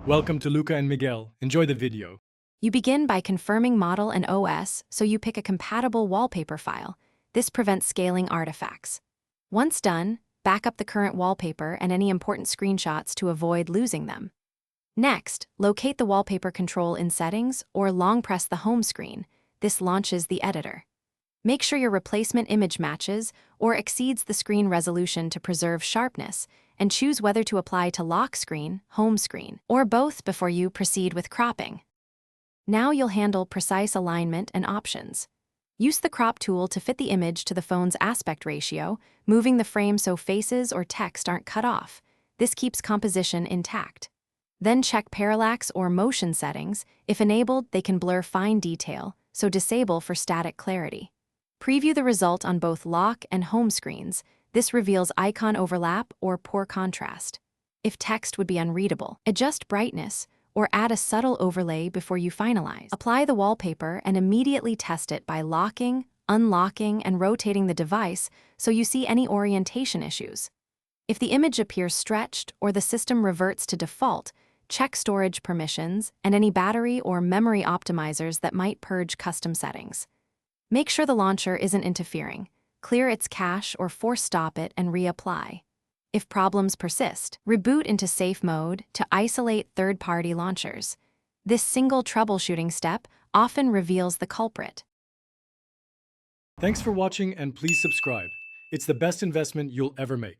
Welcome to Luca and Miguel. Enjoy the video. You begin by confirming model and OS, so you pick a compatible wallpaper file. This prevents scaling artifacts. Once done, back up the current wallpaper and any important screenshots to avoid losing them. Next, locate the wallpaper control in Settings or long press the home screen. This launches the editor. Make sure your replacement image matches or exceeds the screen resolution to preserve sharpness, and choose whether to apply to lock screen, home screen, or both before you proceed with cropping. Now you'll handle precise alignment and options. Use the crop tool to fit the image to the phone's aspect ratio, moving the frame so faces or text aren't cut off. This keeps composition intact. Then check parallax or motion settings. If enabled, they can blur fine detail, so disable for static clarity. Preview the result on both lock and home screens. This reveals icon overlap or poor contrast. If text would be unreadable, adjust brightness or add a subtle overlay before you finalize. Apply the wallpaper and immediately test it by locking, unlocking, and rotating the device so you see any orientation issues. If the image appears stretched or the system reverts to default, check storage permissions and any battery or memory optimizers that might purge custom settings. Make sure the launcher isn't interfering. Clear its cache or force stop it and reapply. If problems persist, reboot into safe mode to isolate third-party launchers. This single troubleshooting step often reveals the culprit. Thanks for watching and please subscribe. It's the best investment you'll ever make.